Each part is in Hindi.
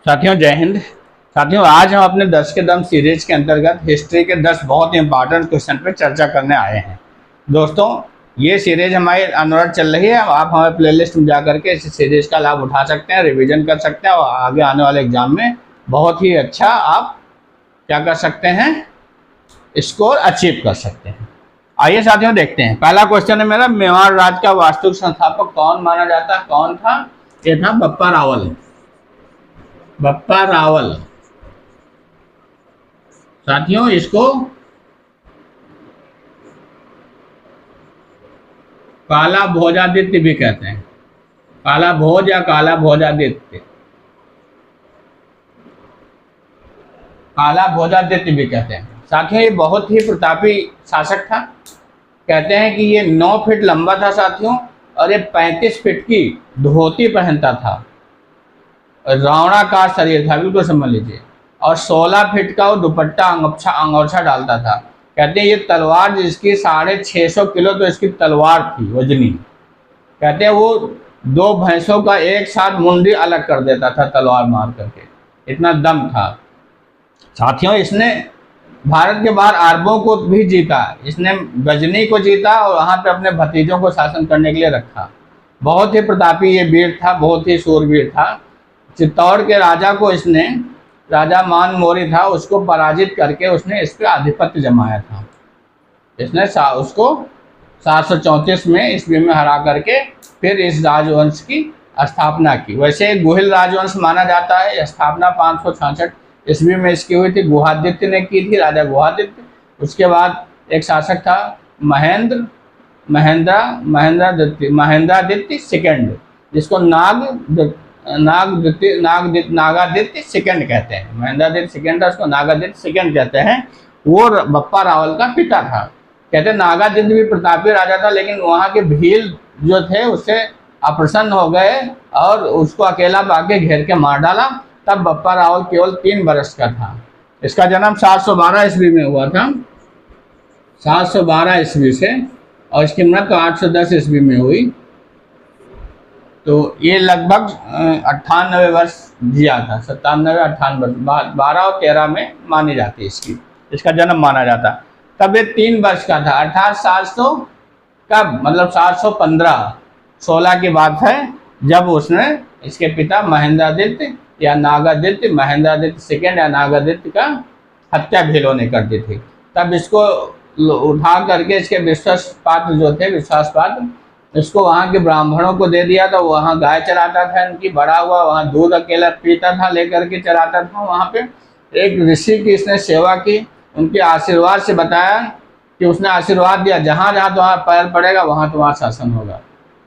साथियों जय हिंद। साथियों आज हम अपने 10 के दम सीरीज के अंतर्गत हिस्ट्री के 10 बहुत ही इंपॉर्टेंट क्वेश्चन पर चर्चा करने आए हैं। दोस्तों ये सीरीज हमारी अनवरत चल रही है। आप हमारे प्लेलिस्ट में जा करके इस सीरीज का लाभ उठा सकते हैं, रिवीजन कर सकते हैं और आगे आने वाले एग्जाम में बहुत ही अच्छा आप क्या कर सकते हैं, स्कोर अचीव कर सकते हैं। आइए साथियों देखते हैं। पहला क्वेश्चन है मेरा, मेवाड़ राज्य का वास्तुक संस्थापक कौन माना जाता है? कौन था? ये था बप्पा रावल। बप्पा रावल। साथियों इसको काला भोजादित्य भी कहते हैं, काला भोज या काला भोजादित्य, काला भोजादित्य भी कहते हैं। साथियों ये बहुत ही प्रतापी शासक था। कहते हैं कि ये 9 फीट लंबा था साथियों, और ये 35 फीट की धोती पहनता था, रावणाकार शरीर था, बिल्कुल समझ लीजिए, और 16 फीट का वो दुपट्टा अंगोछा डालता था। कहते हैं ये तलवार जिसकी 650 किलो तो इसकी तलवार थी वजनी। कहते हैं वो 2 भैंसों का एक साथ मुंडी अलग कर देता था तलवार मार करके, इतना दम था। साथियों इसने भारत के बाहर अरबों को भी जीता, इसने गजनी को जीता और वहाँ पे अपने भतीजों को शासन करने के लिए रखा। बहुत ही प्रतापी ये वीर था, बहुत ही शूरवीर था। चित्तौड़ के राजा को इसने, राजा मान मोरी था, उसको पराजित करके उसने इस पर आधिपत्य जमाया था। इसने उसको 734 में ईस्वी में हरा करके फिर इस राजवंश की स्थापना की। वैसे गुहिल राजवंश माना जाता है, स्थापना 566 ईस्वी में इसकी हुई थी, गुहादित्य ने की थी, राजा गुहादित्य। उसके बाद एक शासक था महेंद्रादित्य सेकंड, जिसको नागादित्य सेकंड कहते हैं। महेंद्रादित्य सेकंड था, उसको नागादित्य सेकंड कहते हैं। वो बप्पा रावल का पिता था। कहते हैं नागादित्य भी प्रतापी राजा था, लेकिन वहाँ के भील जो थे उससे अप्रसन्न हो गए और उसको अकेला पाके घेर के मार डाला। तब बप्पा रावल केवल 3 वर्ष का था। इसका जन्म 712 ईस्वी में हुआ था, 712 ईस्वी से, और इसकी मृत्यु 810 ईस्वी में हुई। तो ये लगभग 98 वर्ष जिया था, 97-98 वर्ष, 12 और 13 में मानी जाती है इसका जन्म माना जाता। तब ये 3 वर्ष का था। 700 कब, मतलब 715, 16 की बात है, जब उसने इसके पिता महेंद्रादित्य या नागादित्य, महेंद्रादित्य सेकंड या नागादित्य का हत्या भीलों ने कर दी थी। तब इसको उठा करके इसके विश्वास पात्र इसको वहाँ के ब्राह्मणों को दे दिया था। वहाँ गाय चराता था इनकी, बड़ा हुआ, वहाँ दूध अकेला पीता था, लेकर के चराता था। वहाँ पे एक ऋषि की इसने सेवा की, उनके आशीर्वाद से बताया कि उसने आशीर्वाद दिया, जहाँ जहाँ तुम्हारा पैर पड़ेगा वहाँ तुम्हारा शासन होगा।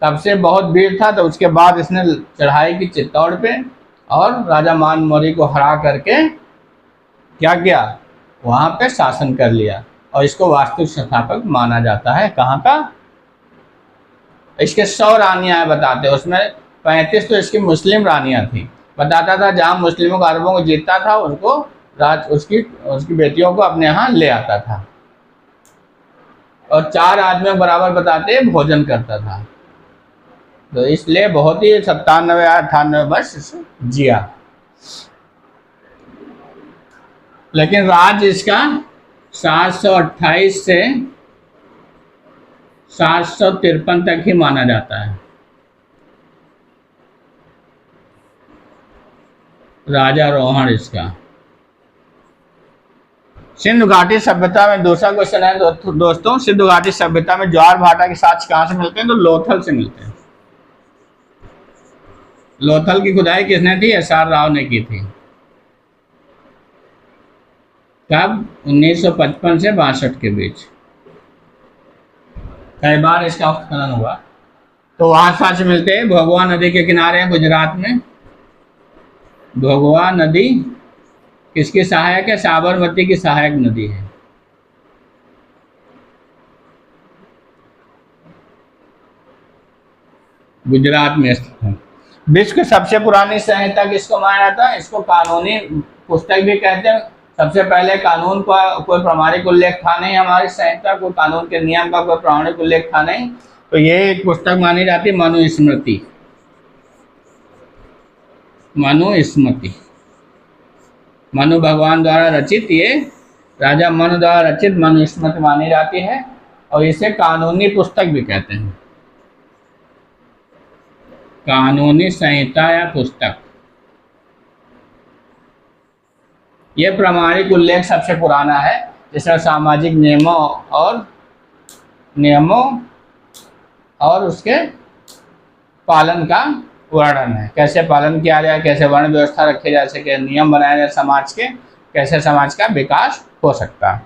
तब से बहुत वीर था। तो उसके बाद इसने चढ़ाई की चित्तौड़ पे और राजा मान मौर्य को हरा करके क्या किया, वहाँ पे शासन कर लिया, और इसको वास्तुक संस्थापक माना जाता है। कहाँ का? इसके 100 रानियाँ बताते, उसमें 35 तो इसकी मुस्लिम रानियाँ थी। बताता था जहाँ मुस्लिमों को, अरबों को जीतता था, उनको उसकी बेटियों को अपने यहाँ ले आता था, और 4 आदमियों बराबर बताते भोजन करता था। तो इसलिए बहुत ही 97-98 वर्ष जिया। लेकिन राज इसका 728 से 753 तक ही माना जाता है। राजारोहण इसका। सिंधु घाटी सभ्यता में दूसरा क्वेश्चन है दोस्तों, सिंधु घाटी सभ्यता में ज्वार भाटा के साक्ष्य कहाँ से मिलते हैं? तो लोथल से मिलते हैं। लोथल की खुदाई किसने थी? एस.आर. राव ने की थी। कब? 1955 से 62 के बीच कई बार इसका उत्खनन हुआ। तो वहां साक्ष्य मिलते हैं। भोगवा नदी के किनारे हैं गुजरात में। भोगवा नदी किसकी सहायक है? साबरमती की सहायक नदी है। गुजरात में स्थित है। विश्व की सबसे पुरानी संहिता किसको माना जाता है? इसको कानूनी पुस्तक भी कहते हैं। सबसे पहले कानून का कोई प्रामाणिक उल्लेख था नहीं, हमारी संहिता को कानून के नियम का कोई प्रामाणिक उल्लेख था नहीं, तो ये एक पुस्तक मानी जाती है, मनुस्मृति। मनुस्मृति मनु भगवान द्वारा रचित, ये राजा मनु द्वारा रचित मनुस्मृति मानी जाती है और इसे कानूनी पुस्तक भी कहते हैं, कानूनी संहिता या पुस्तक। यह प्रामाणिक उल्लेख सबसे पुराना है जिसमें सामाजिक नियमों और उसके पालन का वर्णन है, कैसे पालन किया जाए, कैसे वर्ण व्यवस्था रखे जा सके, नियम बनाए जाए समाज के, कैसे समाज का विकास हो सकता है।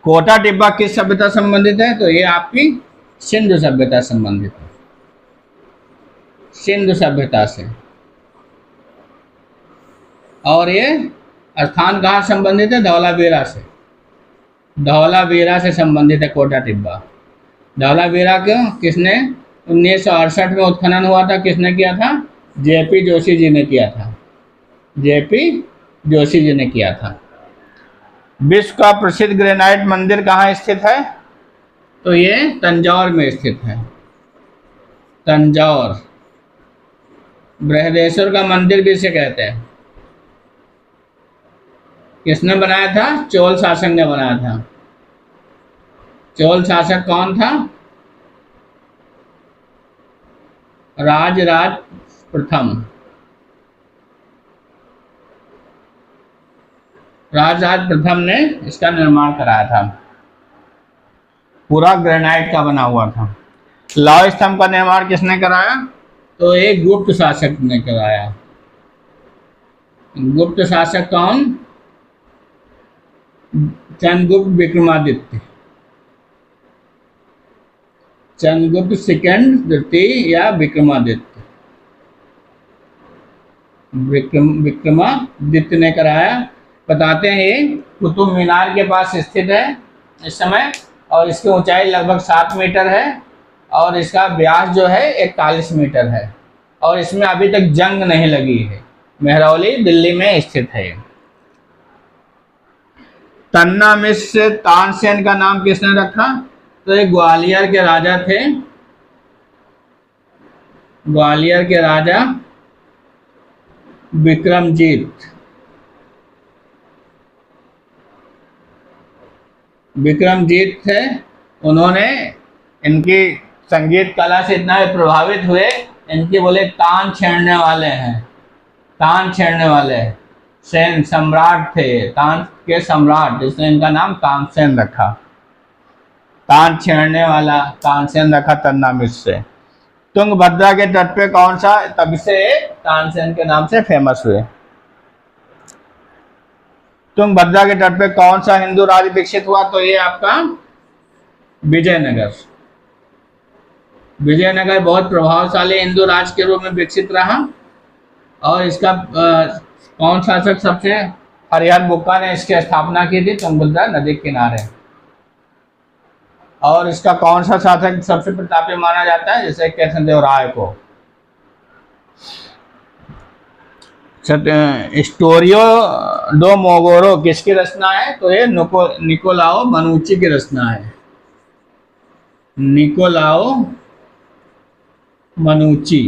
कोटा टिब्बा किस सभ्यता संबंधित है? तो ये आपकी सिंधु सभ्यता संबंधित है, सिंधु सभ्यता से। और ये स्थान कहाँ संबंधित है? धौलावीरा से, धौलावीरा से संबंधित है कोटा टिब्बा। धौलावीरा क्यों, किसने 1968 में उत्खनन हुआ था, किसने किया था? जेपी जोशी जी ने किया था, जेपी जोशी जी ने किया था। विश्व का प्रसिद्ध ग्रेनाइट मंदिर कहाँ स्थित है? तो ये तंजौर में स्थित है, तंजौर। बृहदेश्वर का मंदिर भी इसे कहते हैं। किसने बनाया था? चोल शासक ने बनाया था। चोल शासक कौन था? राजराज प्रथम। राजराज प्रथम ने इसका निर्माण कराया था, पूरा ग्रेनाइट का बना हुआ था। लौह स्तंभ का निर्माण किसने कराया? तो एक गुप्त शासक ने कराया। गुप्त शासक कौन? चंद्रगुप्त विक्रमादित्य, चंद्रगुप्त सेकंड, द्वितीय या विक्रमादित्य, विक्रमादित्य ने कराया। बताते हैं ये कुतुब मीनार के पास स्थित है इस समय, और इसकी ऊंचाई लगभग 7 मीटर है और इसका व्यास जो है 41 मीटर है, और इसमें अभी तक जंग नहीं लगी है। मेहरौली दिल्ली में स्थित है। तन्ना मिश्र तानसेन का नाम किसने रखा? तो ये ग्वालियर के राजा थे, ग्वालियर के राजा विक्रमजीत। विक्रमजीत थे, उन्होंने इनकी संगीत कला से इतना प्रभावित हुए, इनके बोले तान छेड़ने वाले हैं, तान छेड़ने वाले हैं। सेन सम्राट थे, तान के सम्राट, इसने इनका नाम तानसेन रखा। तान छेड़ने वाला तानसेन रखा तन्ना मिश्र से। तुंगभद्रा के तट पे कौन सा, तब से तानसेन के नाम से फेमस हुए। तुंगभद्रा के तट पे कौन सा हिंदू राज्य विकसित हुआ? तो ये आपका विजयनगर। विजयनगर बहुत प्रभावशाली हिंदू राज्य के रूप में विकसित रहा, और इसका कौन शासक सबसे? हरिहर बुक्का ने इसकी स्थापना की थी तुंगभद्रा नदी के किनारे। और इसका कौन सा शासक सबसे प्रतापी माना जाता है? जैसे कृष्णदेव राय को। स्टोरियो डो मोगोरो किसकी रचना है? तो ये निकोलाओ मनुची की रचना है, निकोलाओ मनुची।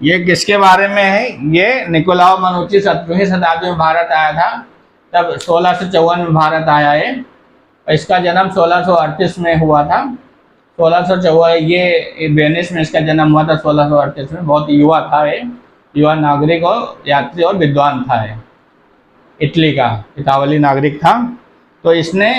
ये किसके बारे में है? ये निकोलाओ मनुची 17वीं शताब्दी में भारत आया था, तब 1654 में भारत आया है। इसका जन्म 1638 में हुआ था। 1654 ये वेनिस में इसका जन्म हुआ था 1638 में। बहुत युवा था ये, युवा नागरिक और यात्री और विद्वान था ये, इटली का इतावली नागरिक था। तो इसने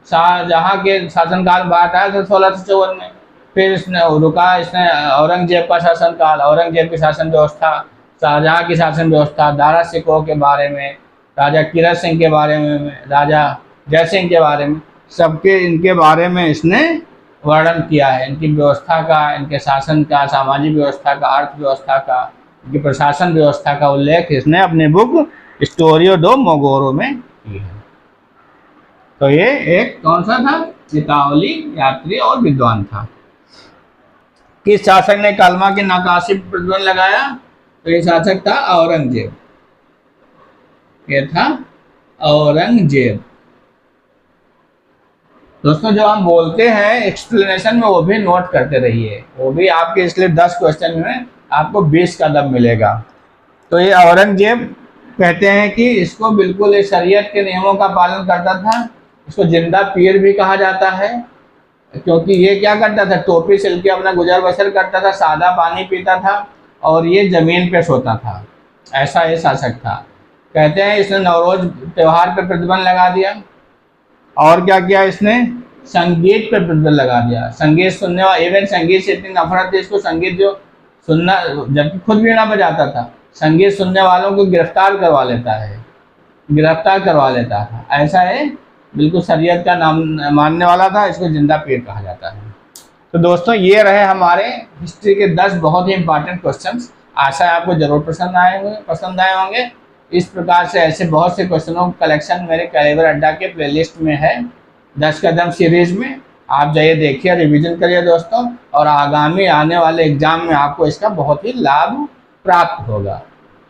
शाहजहाँ के शासनकाल भारत आया था 1654 में। फिर इसने रुका, इसने औरंगजेब का शासनकाल, औरंगजेब की शासन व्यवस्था, शाहजहाँ की शासन व्यवस्था, दारा सिकोह के बारे में, राजा किरत सिंह के बारे में, राजा जय सिंह के बारे में, सबके इनके बारे में इसने वर्णन किया है। इनकी व्यवस्था का, इनके शासन का, सामाजिक व्यवस्था का, अर्थव्यवस्था का, इनकी प्रशासन व्यवस्था का उल्लेख इसने अपनी बुक स्टोरियो डो मोगोरो में किया है। तो ये एक कौन सा था? इतावली यात्री और विद्वान था। किस शासक ने कलमा की नक्काशी पर प्रतिबंध लगाया? तो ये शासक था औरंगजेब, ये था औरंगजेब। दोस्तों जो हम बोलते हैं एक्सप्लेनेशन में, वो भी नोट करते रहिए, वो भी आपके इसलिए 10 क्वेश्चन में आपको 20 कदम मिलेगा। तो ये औरंगजेब कहते हैं कि इसको बिल्कुल इस शरीयत के नियमों का पालन करता था। इसको जिंदा पीर भी कहा जाता है, क्योंकि ये क्या करता था, टोपी सिल के अपना गुजर बसर करता था, सादा पानी पीता था और ये जमीन पे सोता था। ऐसा ये शासक था। कहते हैं इसने नवरोज त्योहार पर प्रतिबंध लगा दिया। और क्या किया इसने, संगीत पर प्रतिबंध लगा दिया। संगीत सुनने वाला, इवन संगीत से इतनी नफरत थी इसको, संगीत जो सुनना, जबकि खुद भी ना बजाता था, संगीत सुनने वालों को गिरफ्तार करवा लेता है, गिरफ्तार करवा लेता था। ऐसा है, बिल्कुल शरीयत का नाम मानने वाला था। इसको जिंदा पीर कहा जाता है। तो दोस्तों ये रहे हमारे हिस्ट्री के 10 बहुत ही इंपॉर्टेंट क्वेश्चंस। आशा है आपको जरूर पसंद आए होंगे। इस प्रकार से ऐसे बहुत से क्वेश्चनों का कलेक्शन मेरे कैलिबर अड्डा के प्लेलिस्ट में है, 10 कदम सीरीज में। आप जाइए, देखिए, रिवीजन करिए दोस्तों, और आगामी आने वाले एग्जाम में आपको इसका बहुत ही लाभ प्राप्त होगा,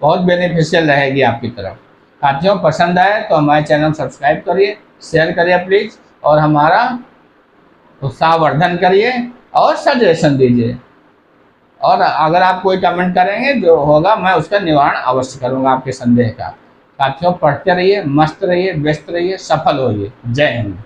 बहुत बेनिफिशियल रहेगी आपकी तरफ। साथियों पसंद आए तो हमारे चैनल सब्सक्राइब करिए, शेयर करिए प्लीज़, और हमारा उत्साहवर्धन करिए और सजेशन दीजिए। और अगर आप कोई कमेंट करेंगे जो होगा, मैं उसका निवारण अवश्य करूंगा आपके संदेह का। साथियों पढ़ते रहिए, मस्त रहिए, व्यस्त रहिए, सफल होइए। जय हिंद।